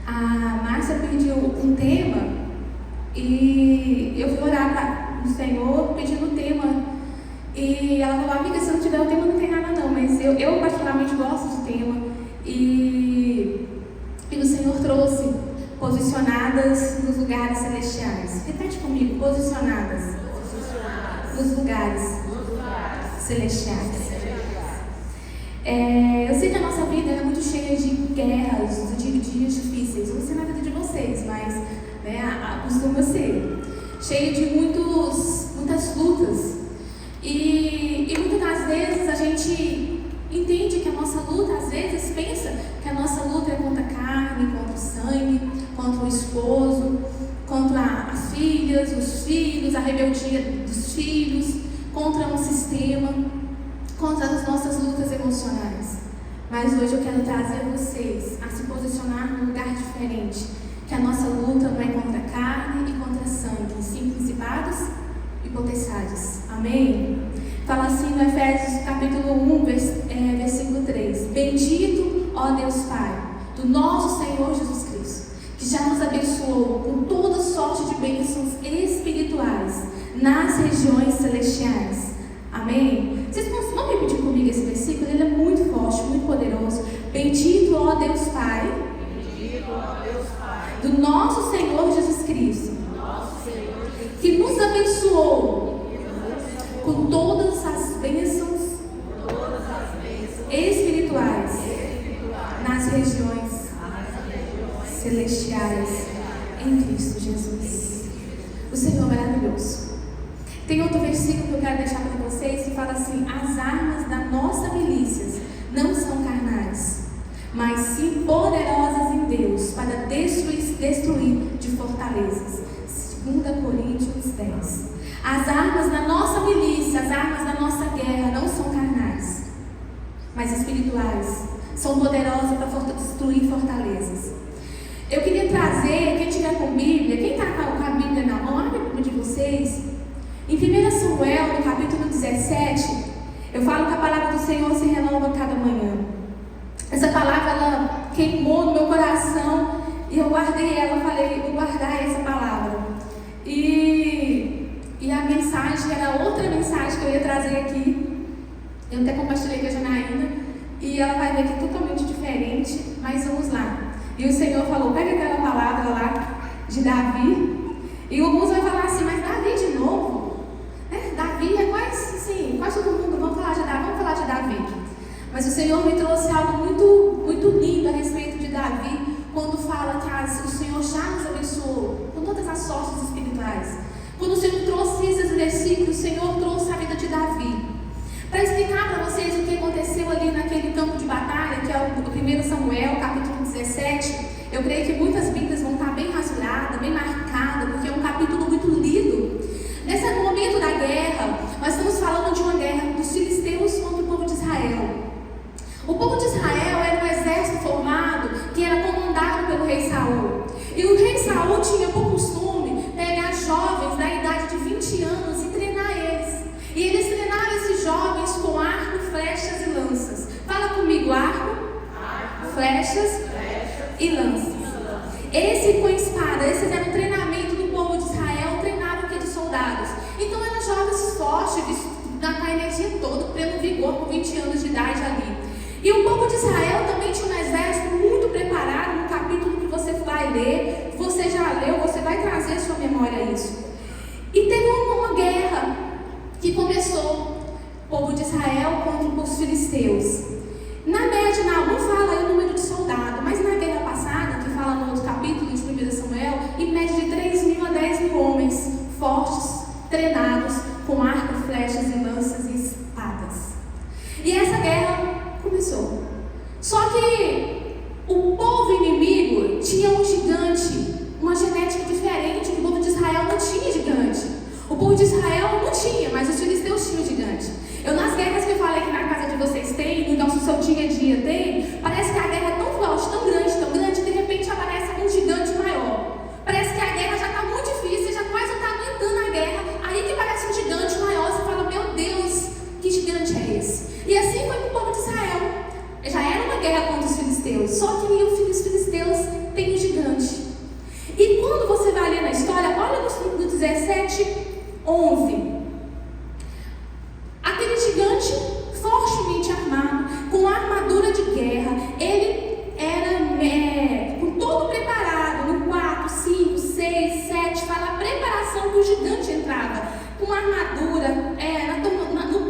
A Márcia pediu um tema e eu fui orar para o Senhor pedindo o tema. E ela falou: amiga, se não tiver o tema não tem nada não, mas eu particularmente gosto de tema. E o Senhor trouxe posicionadas nos lugares celestiais. Repete comigo: posicionadas nos lugares celestiais. Eu sei que a nossa vida é muito cheia de guerras, de dias difíceis. Não sei na vida de vocês, mas costuma ser cheia de muitas lutas. E muitas das vezes a gente entende que a nossa luta, às vezes pensa que a nossa luta é contra a carne, contra o sangue, contra o esposo, contra as filhas, os filhos, a rebeldia dos filhos, contra um sistema, contra as nossas lutas emocionais. Mas hoje eu quero trazer vocês a se posicionar num lugar diferente, que a nossa luta não é contra a carne e contra sangue, sim principados e potestades. Amém? Fala assim no Efésios capítulo 1, versículo 3: Bendito, ó Deus Pai, do nosso Senhor Jesus Cristo, que já nos abençoou com toda sorte de bênçãos espirituais nas regiões celestiais. Amém? Vocês vão repetir comigo esse versículo? Ele é muito forte, muito poderoso. Bendito, ó Deus Pai, do nosso Senhor Jesus Cristo, que nos abençoou com todas as bênçãos espirituais nas regiões celestiais em Cristo Jesus. O Senhor é maravilhoso. Tem outro versículo que eu quero deixar para vocês que fala assim: as armas da nossa milícia não são carnais, mas sim poderosas em Deus para destruir de fortalezas. 2 Coríntios 10. As armas da nossa milícia, as armas da nossa guerra não são carnais, mas espirituais. São poderosas para destruir fortalezas. Eu queria trazer, quem tiver com Bíblia, quem está com a Bíblia na mão, abre a Bíblia de vocês. Em 1 Samuel, no capítulo 17, eu falo que a palavra do Senhor se renova cada manhã. Essa palavra, ela queimou no meu coração e eu guardei ela. Eu falei: vou guardar essa palavra. E a mensagem era outra mensagem que eu ia trazer aqui. Eu até compartilhei com a Janaína e ela vai ver que é totalmente diferente, mas vamos lá. E o Senhor falou: pega aquela palavra lá de Davi. E alguns vão falar assim: mas Davi de novo? Davi é quase todo mundo. Vamos falar de Davi. Mas o Senhor me trouxe algo muito, muito lindo a respeito de Davi, quando fala que o Senhor já nos abençoou com todas as sortes espirituais. Quando o Senhor trouxe esses versículos, o Senhor trouxe a vida de Davi. Para explicar para vocês o que aconteceu ali naquele campo de batalha, que é o 1 Samuel, capítulo 17, eu creio que muitas Bíblias vão estar bem rasuradas, bem marcadas, porque é um capítulo muito lido. Nesse momento da guerra, nós estamos falando de uma guerra dos filisteus contra o povo de Israel. O povo de Israel era um exército formado que era comandado pelo rei Saul. E o rei Saul tinha por costume pegar jovens da idade de 20 anos e treinar eles. E eles treinaram esses jovens com arco, flechas e lanças. Fala comigo: arco, flechas e lanças. Esse com espada, esses eram o treinamento do povo de Israel, treinava aqueles soldados. Então eram jovens fortes, com a energia toda, pleno vigor, com 20 anos de idade ali. E o povo de Israel também tinha um exército muito preparado. No capítulo que você vai ler, você já leu, você vai trazer à sua memória isso. E teve uma guerra que começou, o povo de Israel contra os filisteus. Na média, não fala aí o número de soldados, mas na guerra passada, que fala no outro capítulo de 1 Samuel, em média de 3.000 a 10.000 homens fortes, treinados, com arco, flechas e lanças e espadas. E essa guerra começou. Só que o povo inimigo tinha um gigante, uma genética diferente. O povo de Israel não tinha gigante. O povo de Israel não tinha, mas os filisteus tinham gigante. Eu, nas guerras que eu falei que na casa de vocês tem, então se o seu dia a dia tem, parece que a guerra é tão forte, tão grande, de repente aparece um gigante maior. Parece que a guerra já está muito difícil, já quase está aguentando a guerra, aí que parece um gigante maior, você fala: meu Deus, que gigante é esse? E assim foi com o povo de Israel. Já era uma guerra contra os filisteus, só que os filisteus têm um gigante. 11. Aquele gigante fortemente armado, com armadura de guerra, ele era com todo preparado, no 4, 5, 6, 7, fala a preparação que o gigante entrava, com armadura,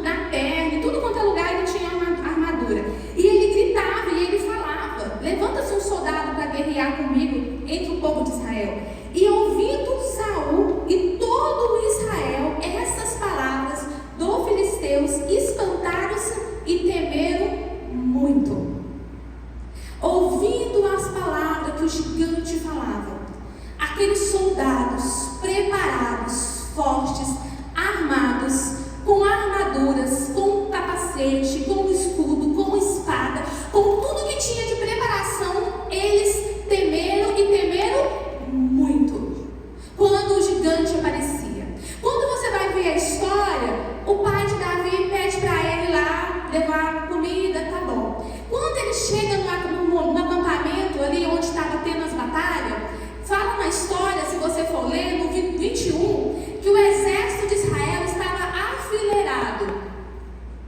na perna, em tudo quanto é lugar ele tinha armadura. E ele gritava e ele falava: levanta-se um soldado para guerrear comigo entre o povo de Israel. E ouvindo Saul e todo Israel essas palavras dos filisteus, espantaram-se e temeram muito. Ouvindo as palavras que o gigante falava, aqueles soldados preparados, fortes, armados, com armaduras, com capacete, com escudo, com espada, com tudo que tinha de preparação, eles temeram e temeram muito quando o gigante aparecia. Quando você vai ver a história, o pai de Davi pede para ele lá levar comida, tá bom. Quando ele chega no acampamento ali onde estava tendo as batalhas, fala na história, se você for ler, no 21, que o exército de Israel estava afileirado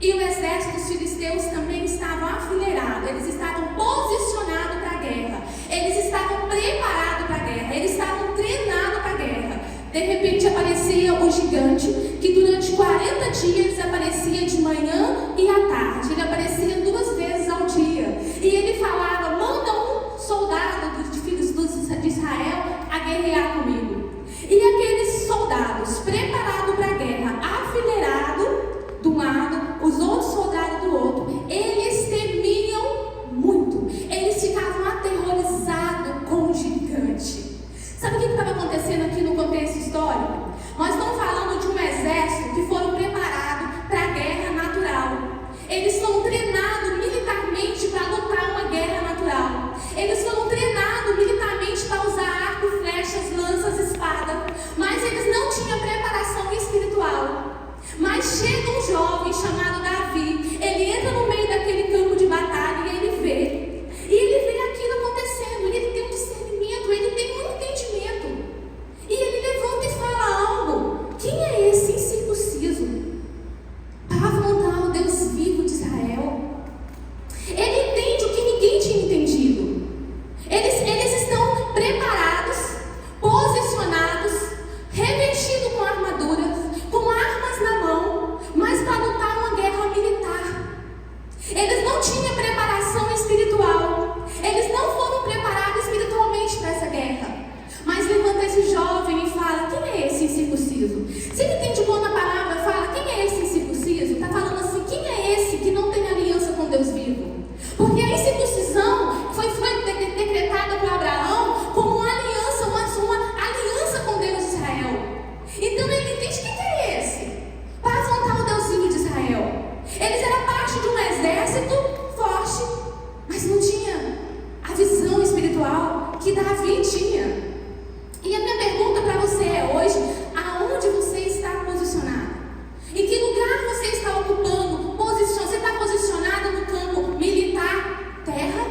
e o exército dos filisteus também estava afileirado. Eles estavam posicionados para a guerra, eles estavam preparados para a guerra, eles estavam treinados para a guerra. De repente aparecia o gigante, que durante 40 dias aparecia de manhã e à tarde. Ele aparecia 2 vezes ao dia. E ele falava: manda um soldado dos filhos de Israel a guerrear comigo. E aqueles soldados preparados para a guerra, afileirados de um lado, os outros soldados do outro, eles temiam muito. Eles ficavam aterrorizados com o gigante. Sabe o que estava acontecendo aqui no contexto histórico? Nós estamos falando de um exército que foram preparados para a guerra natural. Eles foram treinados militarmente para lutar uma guerra natural. Eles foram treinados militarmente para usar arco, flechas, lanças, espada. Mas eles não tinham preparação espiritual. Mas chega um jovem chamado Davi. Ele entra no meio daquele campo de batalha e ele vê. E ele vê aquilo acontecendo. E ele tem um discernimento, ele tem um entendimento. E ele levanta e fala algo. Quem é esse incircunciso para afrontar o Deus vivo de Israel? Ele entende o que ninguém tinha entendido. Eles estão preparados, posicionados, revestidos com armaduras, com armas na mão, mas para lutar uma guerra militar. Eles não tinham preparação espiritual. Eles não foram preparados espiritualmente para essa guerra. Mas levanta esse jovem e fala: quem é esse incircunciso? Se ele tem de bom na palavra, fala: quem é esse incircunciso? Está falando assim: quem é esse que não tem aliança com Deus vivo? Porque a incircuncisão foi decretada por Abraão como uma aliança, uma aliança com Deus de Israel. Então ele entende: quem é esse para afrontar o Deus vivo de Israel? Eles eram parte de um exército forte, mas não tinha a visão espiritual que Davi tinha. E a minha pergunta para você é hoje: aonde você está posicionado? Em que lugar você está ocupando? Você está posicionado no campo militar, terra?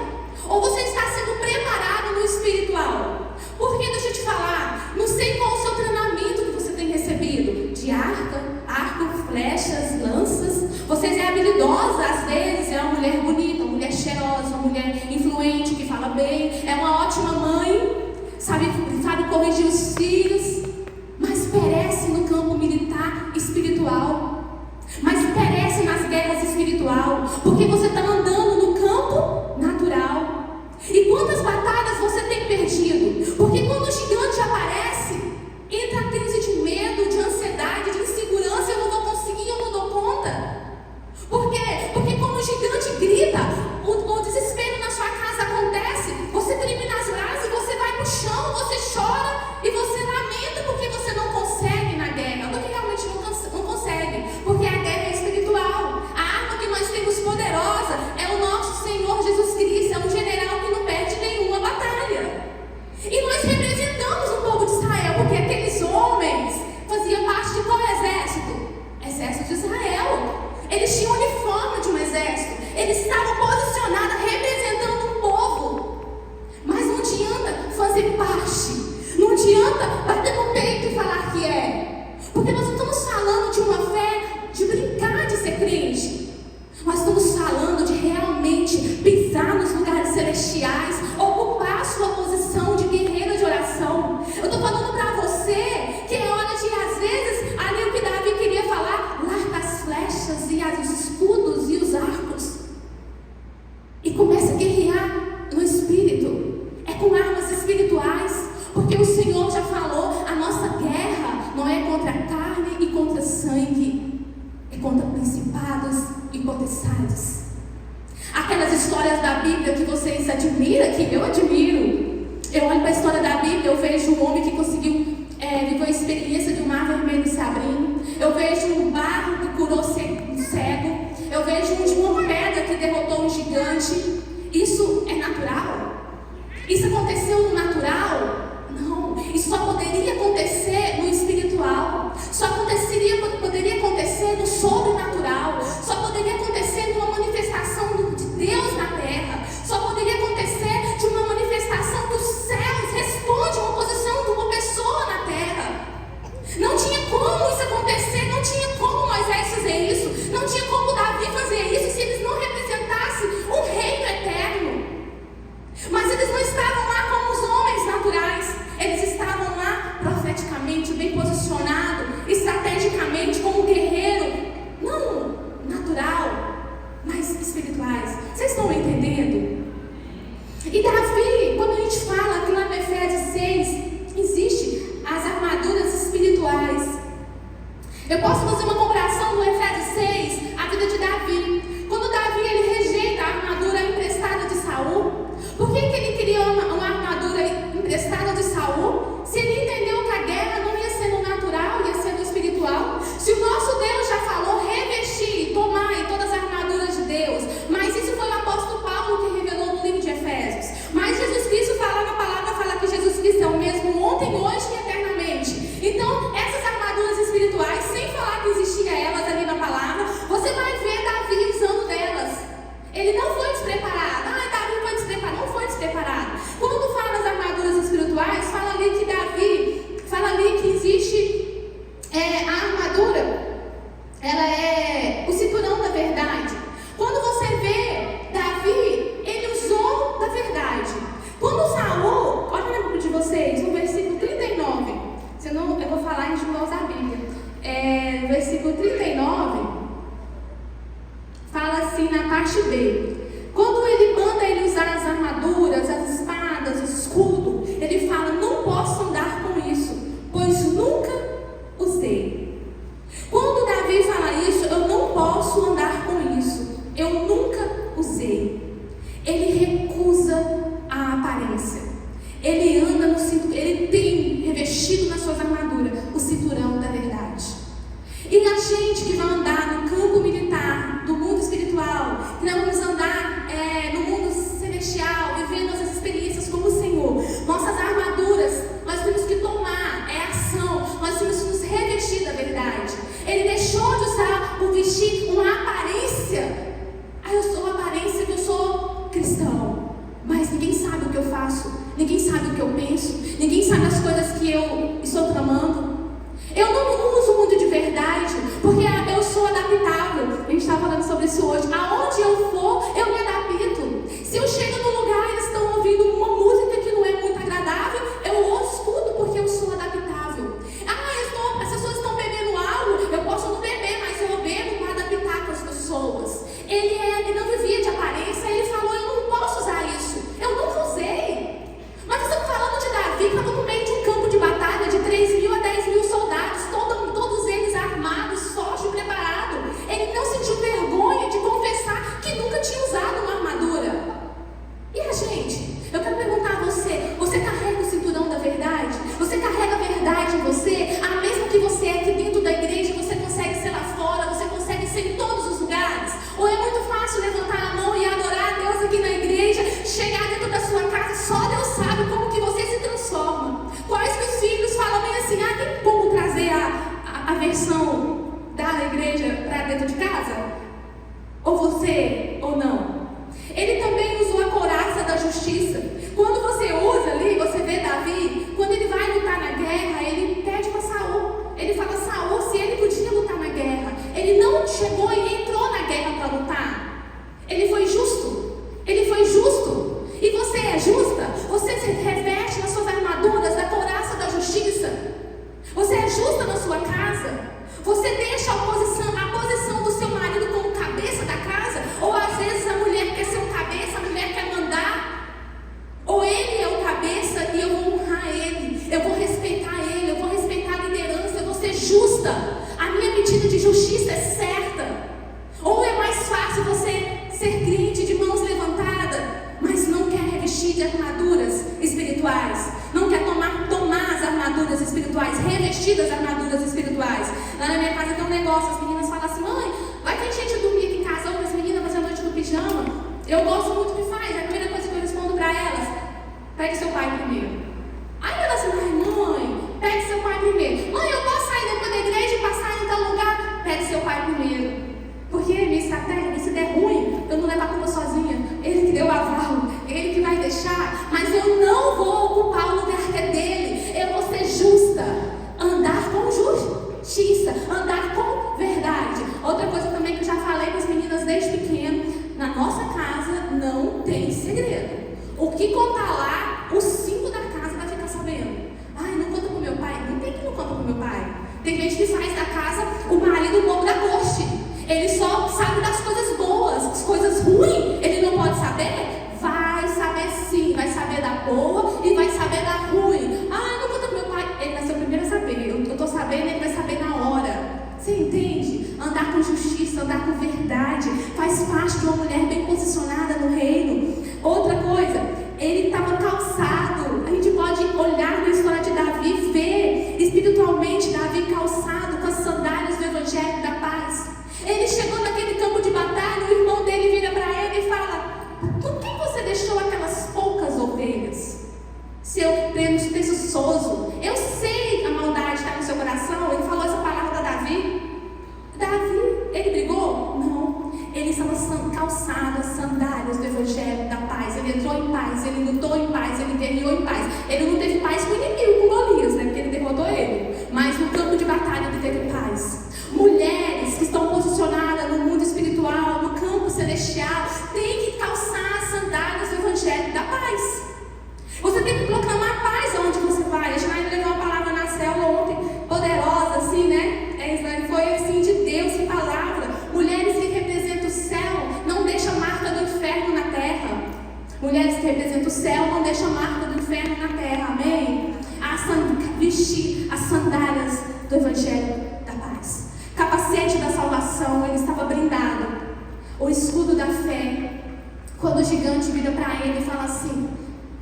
Ou você está sendo preparado no espiritual? Porque deixa eu te falar, não sei qual o seu treinamento que você tem recebido. De arco, flechas, lanças. Você é habilidosa, às vezes é uma mulher bonita, uma mulher cheirosa, uma mulher influente, que fala bem, é uma ótima mãe, sabe corrigir os filhos, mas perece no campo militar espiritual, mas perece nas guerras espiritual, porque você está andando no campo natural. E quantas batalhas você tem perdido? Porque quando o gigante aparece, entra a crise de medo, de ansiedade, de insegurança: eu não vou conseguir, eu não dou conta. Por quê? Porque quando o gigante grita, o desespero na sua casa acontece, você treme nas braças, você vai pro chão, você chora e você lamenta porque você não consegue na guerra. Porque realmente não consegue, porque a guerra é espiritual. A arma que nós temos poderosa é o nosso Senhor Jesus Cristo, é um general que não perde nenhuma batalha. E nós representamos o povo de Israel, porque aqueles homens faziam parte de qual exército? Exército de Israel. Eles tinham o uniforme de um exército. Eles estavam posicionados, representando um povo. Mas não adianta fazer parte. Não adianta bater no peito e falar que é. Porque nós não estamos Porque o Senhor já falou, a nossa guerra não é contra a carne e contra sangue, é contra principados e potestades. Aquelas histórias da Bíblia que vocês admiram, que eu admiro. Eu olho para a história da Bíblia, eu vejo um homem que conseguiu viver a experiência de um mar vermelho se abrindo. Eu vejo um barco que curou um cego. Eu vejo uma pedra que derrotou um gigante. Isso é natural? Isso aconteceu no natural? Não. Isso só poderia acontecer no espiritual. Só poderia acontecer no sobrenatural. Só poderia acontecer numa manifestação de Deus na terra. Só poderia acontecer de uma manifestação dos céus. Responde uma posição de uma pessoa na terra. Não tinha como isso acontecer. Não tinha como Moisés fazer isso. Não tinha como Davi fazer isso se eles não representassem o reino eterno. Mas eles não estavam lá como os homens naturais. Eles estavam lá profeticamente, bem posicionados, estrategicamente, como guerreiro. Não natural, mas espirituais. Vocês estão entendendo? E Davi, quando a gente fala que lá no Efésios 6, existe as armaduras espirituais. Eu posso fazer uma comparação no Efésios 6, a vida de Davi. Quando Davi ele rejeita a armadura emprestada de Saul, por que ele queria uma armadura emprestada de Saul? Se ele entendeu que a guerra não ia ser no natural, ia ser no espiritual. Se o nosso Deus já falou, revestir, tomar todas as armaduras de Deus. Mas isso foi o apóstolo Paulo que revelou no livro de Efésios. Mas Jesus Cristo fala na palavra, fala que Jesus Cristo é o mesmo ontem, hoje e eternamente. Então, essas armaduras espirituais, sem falar que existia elas ali na palavra, você vai ver Davi usando delas. Ele não foi despreparado. Davi foi despreparado. Não foi despreparado. Quando fala das armaduras espirituais, fala ali que Davi, fala ali que existe a armadura, ela é o cinturão da verdade. Quando você vê Davi, ele usou da verdade. Quando Saul, olha na Bíblia de vocês, no versículo 39, senão eu vou falar em vou usar a Bíblia. No versículo 39, fala assim na parte B. Quando ele manda ele usar as armaduras, as espadas, o escudo, ele fala, não posso andar com isso, pois nunca usei. Quando Davi fala isso, eu não posso andar com isso, eu nunca usei. Ele recusa a aparência. Ele anda no cinturão, ele tem revestido nas suas armaduras o cinturão da verdade. E a gente que vai andar no campo militar, do mundo espiritual, que nós vamos andar no mundo celestial, vivendo as experiências como o Senhor, nossas armaduras, nós temos que tomar, é ação, nós temos que nos revestir da verdade. Ele deixou de usar o vestir uma aparência. Eu sou uma aparência que eu sou cristão, mas ninguém sabe o que eu faço, ninguém sabe o que eu penso, ninguém sabe as coisas que eu estou tramando. Eu não uso muito de verdade, porque eu sou adaptável. A gente está falando sobre isso hoje. Aonde eu for, eu me adapto. Se eu chego num lugar e eles estão ouvindo uma música que não é muito agradável, eu escuto porque eu sou adaptável. As pessoas estão bebendo algo, eu posso não beber, mas eu bebo para adaptar com as pessoas. Ele não vivia de aparência, ele falou, eu não posso usar isso. Eu nunca usei. Mas estamos falando de Davi, que estava no meio de um campo de batalha de 3.000 a 10.000 soldados, todos eles armados, fortes e preparados. Ele não sentiu vergonha de confessar que nunca tinha usado uma armadura. E a gente? Eu quero perguntar a você, você carrega o cinturão da verdade? Você carrega a verdade em você? A mesma que você é aqui dentro da igreja, você consegue ser lá fora, você consegue ser em todos os lugares? Ou é muito fácil levantar a mão e adorar a Deus aqui na igreja, chegar dentro da sua casa, só Deus sabe como que você se transforma. Quais que os filhos falam bem assim, tem como trazer a versão da igreja para dentro de casa? Ou você, ou não? Ele também usou a couraça da justiça. Quando você usa ali, você vê Davi, quando ele vai lutar na guerra, ele pede para Saul. Ele fala, Saul, se ele podia lutar na guerra, ele não chegou e entrou na guerra para lutar. Ele foi justo. Ele foi justo. E você é justa? Você se reveste nas suas armaduras da couraça da justiça? Você é justa na sua casa? Você deixa a posição do seu marido como cabeça da casa? Ou às vezes a armaduras espirituais, revestidas de armaduras espirituais. Lá na minha casa tem um negócio, as meninas falam assim: mãe, vai ter gente dormir aqui em casa, outras meninas fazem a noite no pijama. Eu gosto muito do que faz. A primeira coisa que eu respondo para elas: pegue seu pai primeiro. Aí elas assim: ai mãe, pegue seu pai primeiro. Mãe, eu posso sair depois da igreja e passar em tal lugar? Pegue seu pai primeiro. Porque minha estratégia, se der ruim, eu não levo a culpa sozinha. Ele que deu o aval, ele que vai deixar. Mas eu não vou ocupar o lugar que é dele. Eu vou ser justa. Andar com justiça. Andar com verdade. Outra coisa também que eu já falei para as meninas desde pequeno: na nossa casa não tem segredo. O que contar lá, os 5 da casa vai ficar sabendo. Ai, não conta pro meu pai. Não tem que não conta pro meu pai. Tem gente que faz da casa o marido bobo da corte. Ele só sabe das coisas boas. As coisas ruins ele não pode saber? Vai saber sim. Vai saber da boa e vai saber da ruim. Ah, não conta pro meu pai. Ele vai ser o primeiro a saber. Eu tô sabendo, ele vai saber na hora. Você entende? Andar com justiça, andar com verdade, faz parte de uma mulher bem posicionada no reino. Outra coisa, ele estava calçado. A gente pode olhar na história de Davi e ver espiritualmente Davi calçado com as sandálias do Evangelho da Paz. Ele chegou naquele campo de batalha, o irmão dele vira para ele e fala: por que você deixou aquelas poucas ovelhas? Seu presunçoso. Eu sei a maldade está no seu coração. Ele falou essa palavra a Davi. Davi, ele brigou? Não. Ele estava calçado as sandálias do Evangelho da Paz. Ele entrou em paz, ele lutou em paz, ele guerreou em paz. Ele não teve paz com o inimigo, com Golias, né? Porque ele derrotou ele. Mas no campo de batalha ele teve paz. Mulheres que estão posicionadas no mundo espiritual, no campo celestial, têm que calçar as sandálias do Evangelho da Paz. Você tem que proclamar paz aonde você vai. A Janaína levou uma palavra na célula ontem, poderosa, assim, né? Foi assim, de Deus, que palavra. Mulheres que representam o céu, não deixa marca do inferno na terra. Mulheres que representam o céu, não deixa marca do inferno na terra. Amém? Vestir as sandálias do Evangelho da Paz. Capacete da salvação, ele estava brindado. O escudo da fé. Quando o gigante vira para ele e fala assim: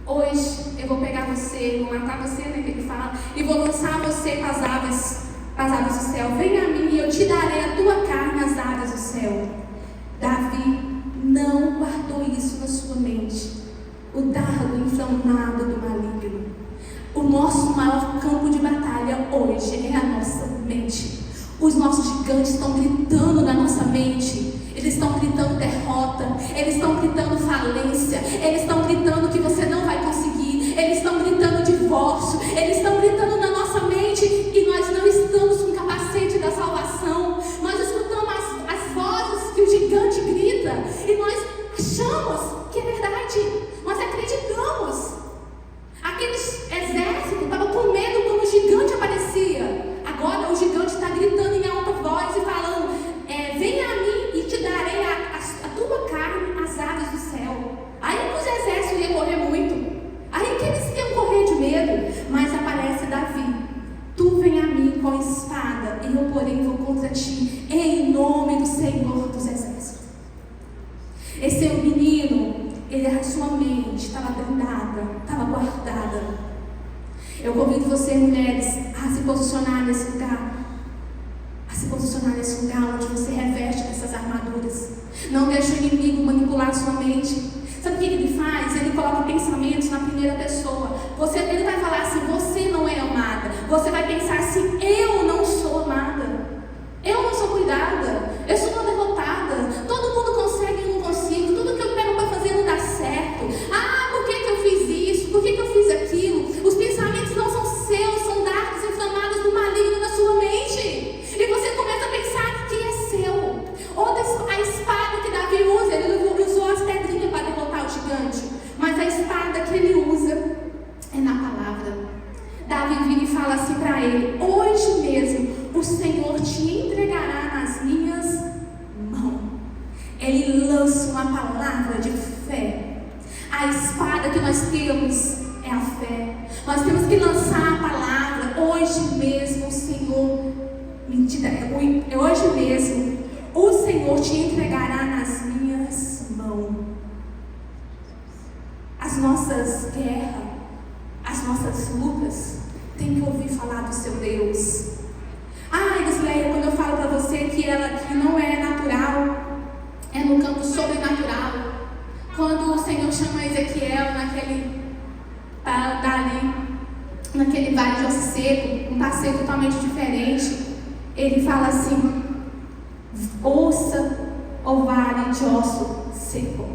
hoje eu vou pegar você, vou matar você, né, que ele fala, e vou lançar você para as aves do céu. Venha a mim e eu te darei a tua carne, as aves do céu. Davi não guardou isso na sua mente. O dardo inflamado do maligno. O nosso maior campo de batalha hoje é a nossa mente. Os nossos gigantes estão gritando na nossa mente. Eles estão gritando derrota. Eles estão gritando falência. Eles estão gritando que você não vai conseguir. Eles estão gritando divórcio. Eles estão gritando na nossa mente. E nós não estamos com o capacete da salvação. Nós escutamos as vozes que o gigante grita. E nós achamos que é verdade. Nós acreditamos. Aqueles exércitos estavam com medo quando o gigante aparecia. Agora o gigante está gritando em alta voz e falando: venha a mim e te darei a tua carne, as aves do céu. Aí os exércitos iam correr muito. Aí que eles iam correr de medo. Mas aparece Davi: tu vem a mim com espada, e eu porém vou contra ti, em nome do Senhor dos exércitos. Esse é o menino, a sua mente estava blindada, estava guardada. Eu convido você, mulheres, a se posicionar nesse lugar. A se posicionar nesse lugar onde você reveste essas armaduras. Não deixe o inimigo manipular sua mente. Sabe o que ele faz? Ele coloca pensamentos na primeira pessoa. Ele vai falar assim: você não é amada. Você vai pensar assim: eu não sou amada. Eu não sou cuidada. Eu sou uma derrotada. Todo mundo consegue e eu não consigo. Tudo que eu pego para fazer não dá certo. Ah, por que eu fiz isso? Por que eu fiz aquilo? Os pensamentos não são seus, são dardos inflamados do maligno na sua mente. E você começa a pensar que é seu. Outra, a espada que Davi usa, ele usou as pedrinhas para derrotar o gigante. Mas a espada que ele usa é na palavra. Davi vira e fala assim para ele: hoje mesmo o Senhor te entregará nas minhas mãos. Ele lança uma palavra de fé. A espada que nós temos é a fé. Nós temos que lançar a palavra: hoje mesmo o Senhor hoje mesmo o Senhor te entregará nas minhas mãos. As nossas guerras, as nossas lutas tem que ouvir falar do seu Deus. Gisleia, quando eu falo para você que ela aqui não é natural, é no campo sobrenatural. Quando o Senhor chama Ezequiel para andar ali, naquele vale de osso seco, um passeio totalmente diferente, ele fala assim: ouça, ó vale de osso seco.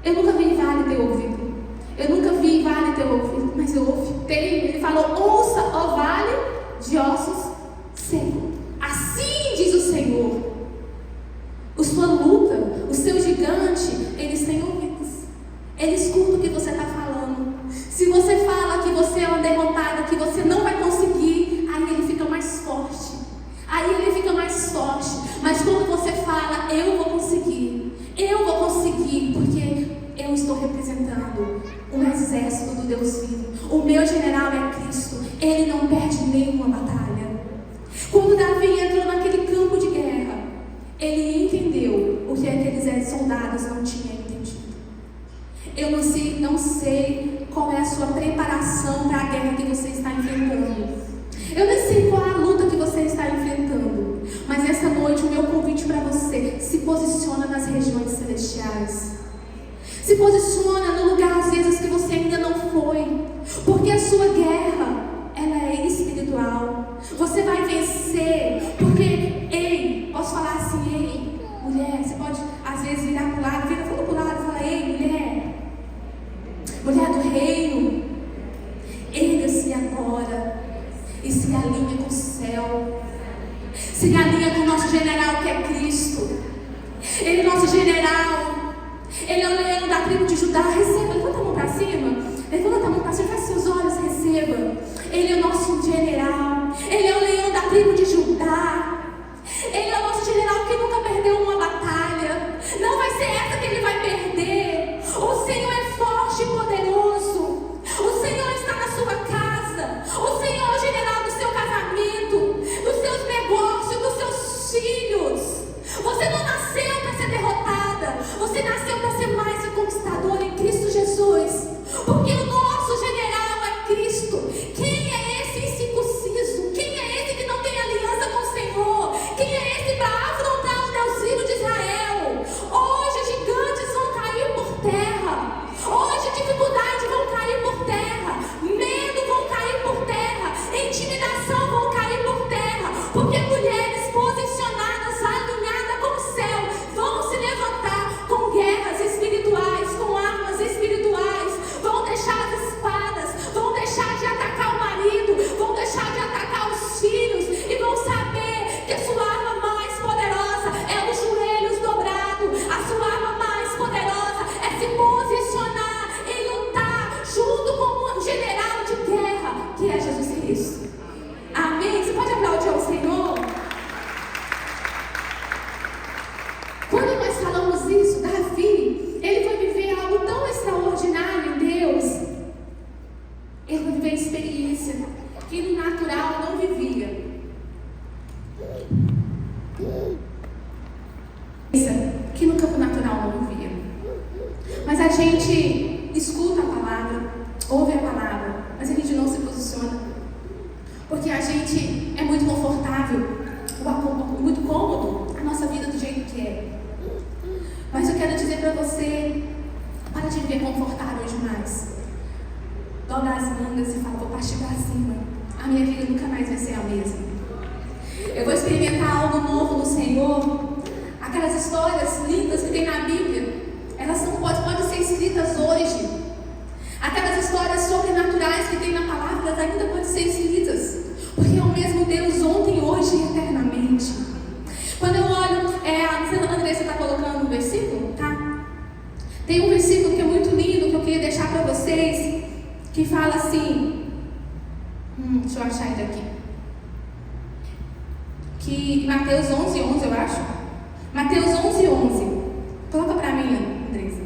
Eu nunca vi vale ter ouvido. Eu nunca vi vale ter ouvido, mas eu ouvi. Ele falou: ouça, ó vale de ossos secos. Assim diz o Senhor. A sua luta, o seu gigante, eles têm ouvidos. Eles escutam o que você está falando. Se você fala que você é uma derrotada, que você não vai conseguir, aí ele fica mais forte. Mas quando você fala: eu vou conseguir, porque eu estou representando um exército do Deus vivo. O meu general é Cristo. Ele não perde nenhuma batalha. Quando Davi entrou naquele campo de guerra, ele entendeu o que aqueles soldados não tinham entendido. Eu não sei qual é a sua preparação para a guerra que você está enfrentando. Eu não sei qual é a luta que você está enfrentando. Mas essa noite o meu convite para você: se posiciona nas regiões celestiais. Se posiciona no lugar às vezes que você ainda não foi. Porque a sua guerra, ela é espiritual. Você vai vencer. Porque, posso falar assim: mulher, você pode às vezes virar para o lado, vira para o lado e fala: mulher do reino, erga-se agora e se alinha com o céu. Se alinha com o nosso general que é Cristo. Ele é nosso general. Ele é o leão da tribo de Judá. Receba, levanta a mão para cima. Levanta a mão para cima, feche seus olhos, receba. Ele é o nosso general. Ele é o leão da tribo de Judá. Ele é o nosso general que nunca perdeu uma batalha. Não vai ser essa que ele vai perder. O Senhor é forte e poderoso. O Senhor está na sua casa. O Senhor é o general do seu casamento, dos seus negócios, dos seus filhos. Você não nasceu para ser derrotada. Você nasceu para ser mais que conquistador em Cristo Jesus. Porque o nosso general é Cristo. Quem é esse incircunciso? Quem é esse que não tem aliança com o Senhor? Quem é esse para afrontar o Deus vivo de Israel? Hoje gigantes vão cair por terra. Hoje dificuldades vão cair por terra. Medo vão cair por terra. Intimidação vão cair por terra. Porque mulheres posicionadas, alinhadas com o céu, vão se levantar com guerras espirituais, com armas espirituais. Vão deixar as espadas, vão deixar de atacar o marido, vão deixar de atacar os filhos e vão saber que a sua arma mais poderosa é os joelhos dobrados. A sua arma mais poderosa é se posicionar e lutar junto com um general de guerra que é Jesus Cristo. Amém? Você pode aplaudir ao Senhor? Quando nós falamos isso, Davi, ele foi viver algo tão extraordinário em Deus. Ele foi viver experiência que no natural não vivia. Que no campo natural não vivia. Mas a gente escuta a palavra, ouve a palavra, mas a gente não se posiciona. Porque a gente é muito confortável, muito cômodo, a nossa vida do jeito que é. Mas eu quero dizer para você: para de viver confortável demais. Dobra as mangas e fala: vou partir para cima. A minha vida nunca mais vai ser a mesma. Eu vou experimentar algo novo no Senhor. Aquelas histórias lindas que tem na Bíblia, elas não podem ser escritas hoje. Aquelas histórias sobrenaturais que tem na palavra, elas ainda podem ser escritas. Porque é o mesmo Deus ontem, hoje e eternamente. Quando eu olho, a Andressa está colocando um versículo, tá? Tem um versículo que é muito lindo, que eu queria deixar para vocês, que fala assim, deixa eu achar ele aqui. Que Mateus 11:11, eu acho. Mateus 11:11. Coloca para mim, Andressa.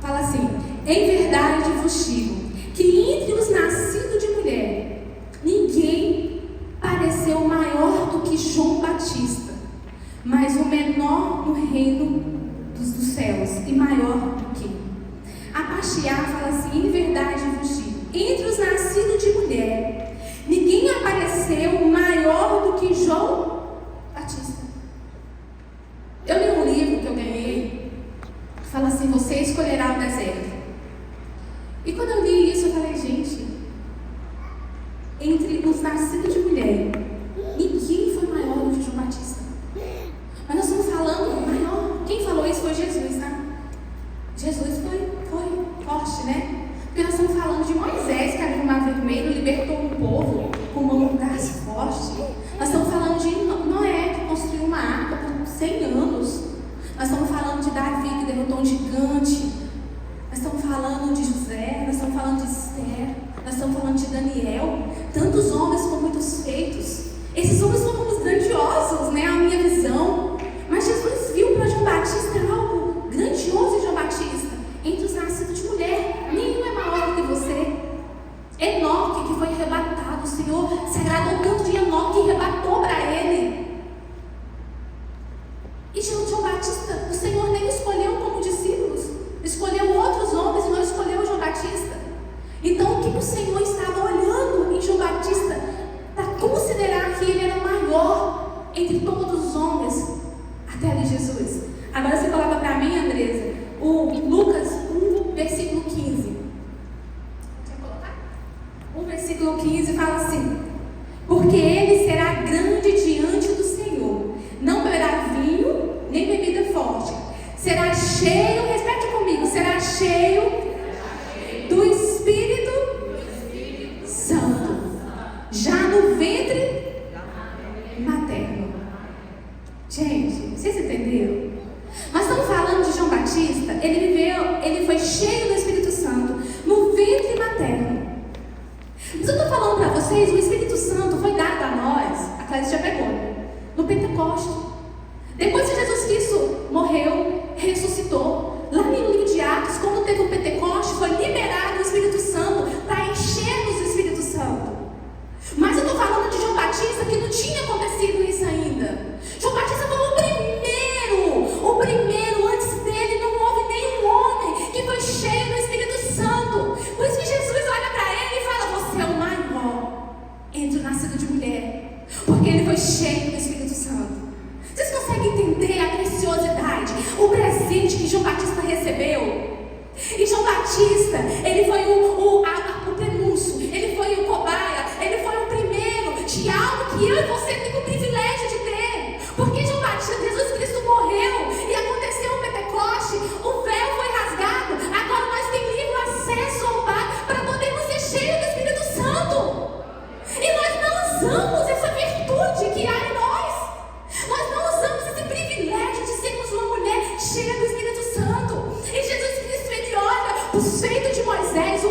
Fala assim: em verdade vos digo, que entre os nascidos de mulher, ninguém pareceu maior do que João Batista, mas o menor no reino dos dos céus e maior do que. A Paxiá fala assim: em verdade vos digo, entre os nascidos de mulher, ninguém apareceu maior do que João Batista. Eu li um livro que eu ganhei, que fala assim: você escolherá o deserto. E quando eu li isso, eu falei: gente, entre os nascidos de mulher, ninguém foi maior do que João Batista. Mas nós estamos falando maior. Quem falou isso foi Jesus, tá? Jesus foi forte, né? Porque nós estamos falando de Moisés, que abriu o mar vermelho, libertou um povo com mão das forte. Nós estamos falando de Noé, que construiu uma arca por 100 anos. Nós estamos falando de Davi, que derrotou um gigante. Nós estamos falando de José, nós estamos falando de Esther, nós estamos falando de Daniel. Tantos homens com muitos feitos. Esses homens são homens grandiosos, né? A minha visão. Mas Jesus viu para João Batista algo grandioso em João Batista. Entre os nascidos de mulher, nenhum é maior do que você. Enoque, que foi arrebatado, o Senhor se agradou tanto de Enoque e arrebatou para ele. E João Batista, o Senhor nem escolheu como discípulos, escolheu outros homens e não escolheu João Batista. Então, o que o Senhor estava olhando em João Batista para considerar que ele era o maior entre todos os homens até ali Jesus? Agora você coloca para mim, Andresa, o Lucas 1, versículo 15. Quer colocar? 1 versículo 15 fala assim: porque ele será grande diante do Senhor, não beberá vinho nem bebida forte, será cheio, repete comigo, será cheio do Espírito Santo, já no ventre materno. Gente, vocês entenderam? Nós estamos falando de João Batista. Ele foi cheio do Espírito Santo no ventre materno. Mas eu estou falando para vocês, o Espírito Santo foi dado a nós, a Cláudia já pegou, no Pentecoste. Depois que Jesus Cristo morreu, ressuscitou, lá no livro de Atos, quando teve o Pentecoste, foi liberado o Espírito Santo para encher-nos do Espírito Santo. Mas eu estou falando de João Batista, que não tinha acontecido isso ainda. João Batista foi o primeiro, antes dele não houve nenhum homem que foi cheio do Espírito Santo. Por isso que Jesus olha para ele e fala: você é o maior entre o nascido de mulher, porque ele foi cheio do Espírito Santo. Vocês conseguem entender a preciosidade, o presente que João Batista recebeu? E João Batista, ele foi o prenúncio, ele foi o cobaia, ele foi o primeiro de algo que eu e você temos o privilégio de ter. Porque João Batista, Jesus Cristo morreu e aconteceu o Pentecoste, o véu foi rasgado, agora nós temos livre acesso ao Pai para podermos ser cheios do Espírito Santo. E nós não usamos essa virtude que há em nós. Nós não usamos esse privilégio de sermos uma mulher cheia do Espírito Santo. E Jesus Cristo, ele olha para o feito de Moisés, o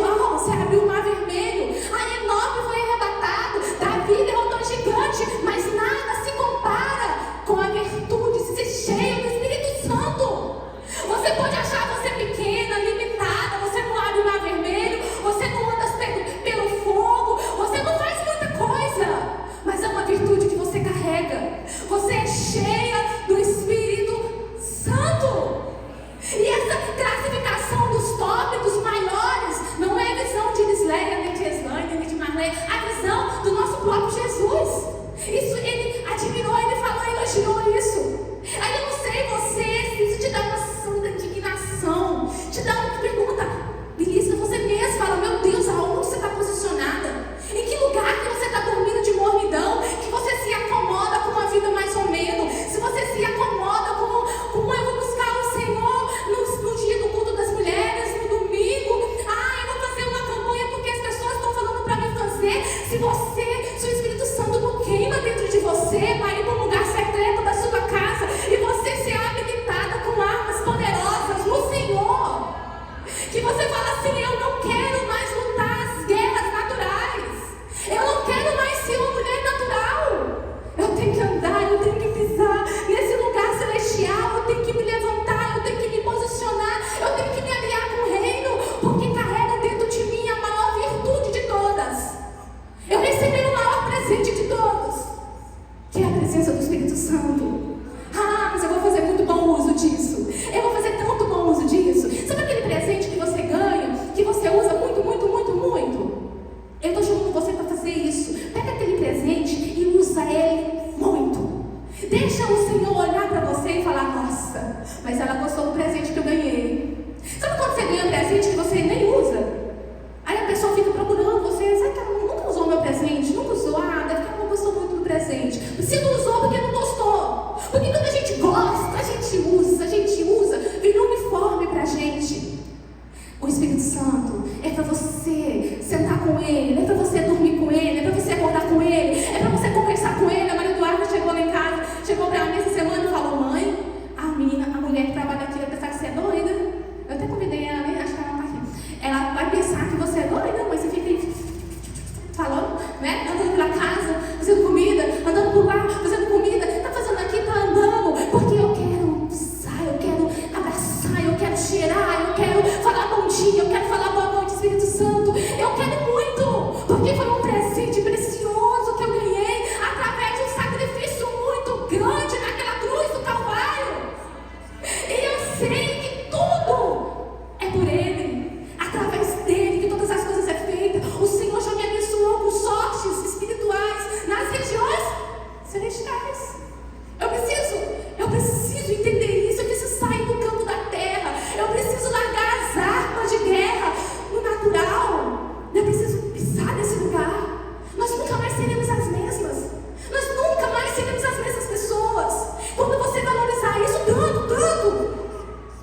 mas ela gostou do presente que eu ganhei. Sabe quando você ganha um presente que você nem usa? Aí a pessoa fica procurando você, sabe que ela nunca usou meu presente? Nunca usou? Ah, deve que ela não gostou muito do presente. Se não usou, porque não gostou. Porque quando a gente gosta, a gente usa, vira um uniforme pra gente. O Espírito Santo é para você sentar com Ele, é para você dormir com Ele, é para você acordar com Ele, é para você conversar com Ele. A Maria Eduarda chegou lá em casa, chegou para mim essa semana e falou: mãe, a mulher que trabalha aqui vai pensar que você é doida. Eu até convidei ela, né? Acho que ela não tá aqui. Ela vai pensar que você é doida, mas você fica aí falando, né? Andando pela casa, fazendo comida, andando por lá, fazendo comida, tá fazendo aqui, tá andando, porque eu quero usar, eu quero abraçar, eu quero cheirar, eu quero falar bom dia, eu quero falar boa noite, Espírito Santo. Eu quero muito, porque foi um presente precioso que eu ganhei através de um sacrifício muito grande naquela cruz do Calvário. E eu sei que tudo é por Ele, através dele, que todas as coisas é feita. O Senhor já me abençoou com sortes espirituais nas regiões celestiais. Eu preciso entender isso. Eu preciso sair do campo da terra. Eu preciso largar as armas de guerra no natural. Eu preciso pisar nesse lugar. Nós nunca mais seremos as mesmas. Nós nunca mais seremos as mesmas pessoas. Quando você valorizar isso, tanto.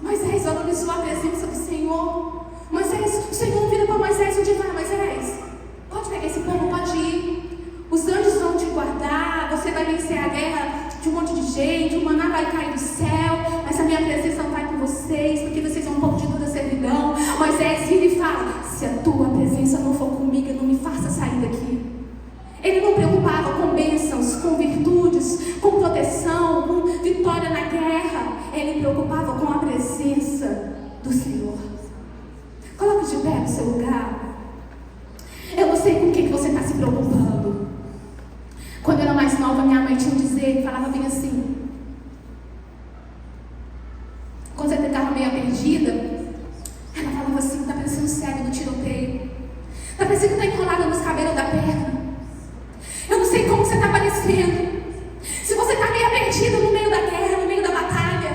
Moisés valorizou a presença do Senhor. O Senhor vira para Moisés e diz: vai, Moisés, pode pegar esse povo, pode ir. Os anjos vão te guardar, você vai vencer a guerra de um monte de gente, o maná vai cair do céu, mas a minha presença não vai com vocês, porque vocês são um povo de dura servidão. Moisés vira e fala: se a tua presença não for comigo, não me faça sair daqui. Ele não preocupava com bênçãos, com virtudes, com proteção, com vitória na guerra. Ele preocupava com a presença do Senhor. Coloque de pé no seu lugar. Eu não sei com o que você está se preocupando. Quando eu era mais nova, minha mãe tinha um dizer, falava bem assim: quando você estava meio perdida, ela falava assim: está parecendo cego do tiroteio, está parecendo que está enrolada nos cabelos da perna. Eu não sei como você está parecendo. Se você está meio perdida no meio da guerra, no meio da batalha,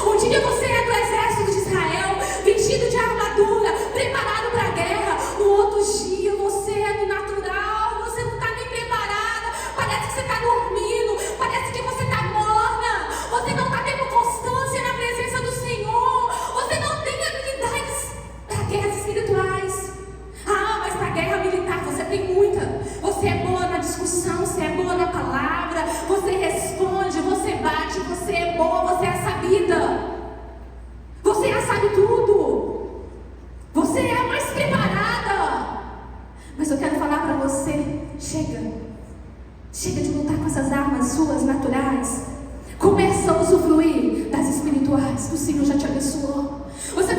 um dia você é do exército de Israel, vestido de armadura, preparado para a guerra. No outro dia você é do natural, você não está nem preparada. Parece que você está dormindo, parece que você está morna. Você não está tendo constância na presença do Senhor. Você não tem habilidades para guerras espirituais. Ah, mas para guerra militar você tem muita. Você é boa na discussão, você é boa na palavra, você responde, você bate, você é boa, você é sabida. Você já sabe tudo. Você é a mais preparada. Mas eu quero falar para você: chega de lutar com essas armas suas naturais. Começa a usufruir das espirituais que o Senhor já te abençoou. Você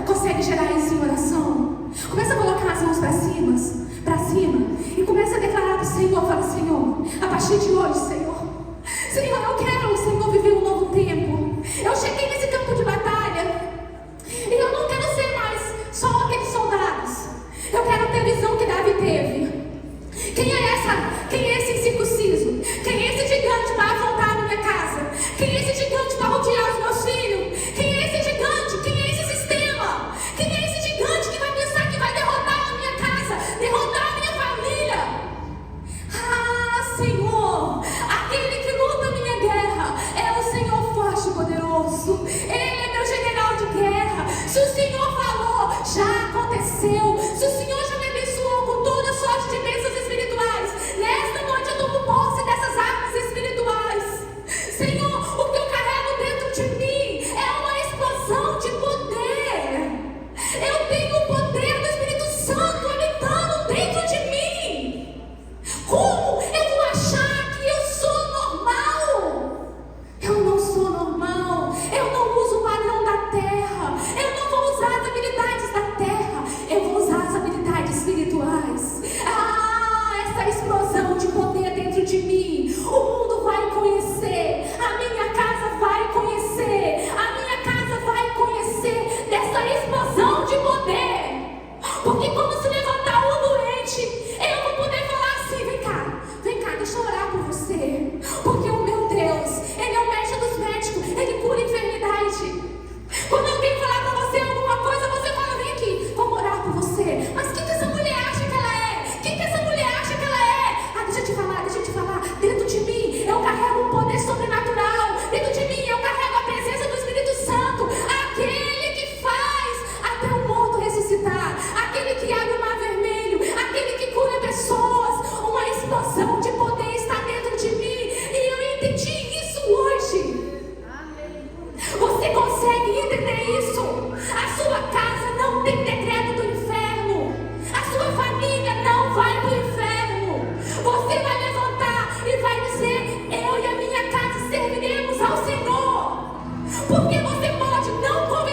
consegue gerar isso em oração. Começa a colocar as mãos para cima e começa a declarar para o Senhor. Fala: Senhor, a partir de hoje, Senhor, eu quero, Senhor, viver um novo tempo. Eu cheguei nesse campo de batalha e eu não quero ser mais só aqueles soldados. Eu quero ter a visão que Davi teve. Quem é esse incircunciso? Quem é esse gigante para afrontar a minha casa? Quem é esse gigante para rodear os meus filhos? Quem é esse gigante? Quem é esse sistema? Quem é esse gigante que vai pensar que vai derrotar a minha casa, derrotar a minha família? Ah, Senhor, aquele que luta a minha guerra é o Senhor forte e poderoso. Ele é meu general de guerra. Se o Senhor falou, já aconteceu. Se o Senhor já me abençoou com toda sorte de bênçãos espirituais, nesta noite eu tomo posse dessas armas espirituais. Senhor, o que eu carrego dentro de mim é uma explosão de poder. Eu tenho o poder do Espírito Santo habitando dentro de mim. Como eu vou achar que eu sou normal? Eu não sou normal. Eu não uso o padrão da terra. Eu não vou usar você pode não convencer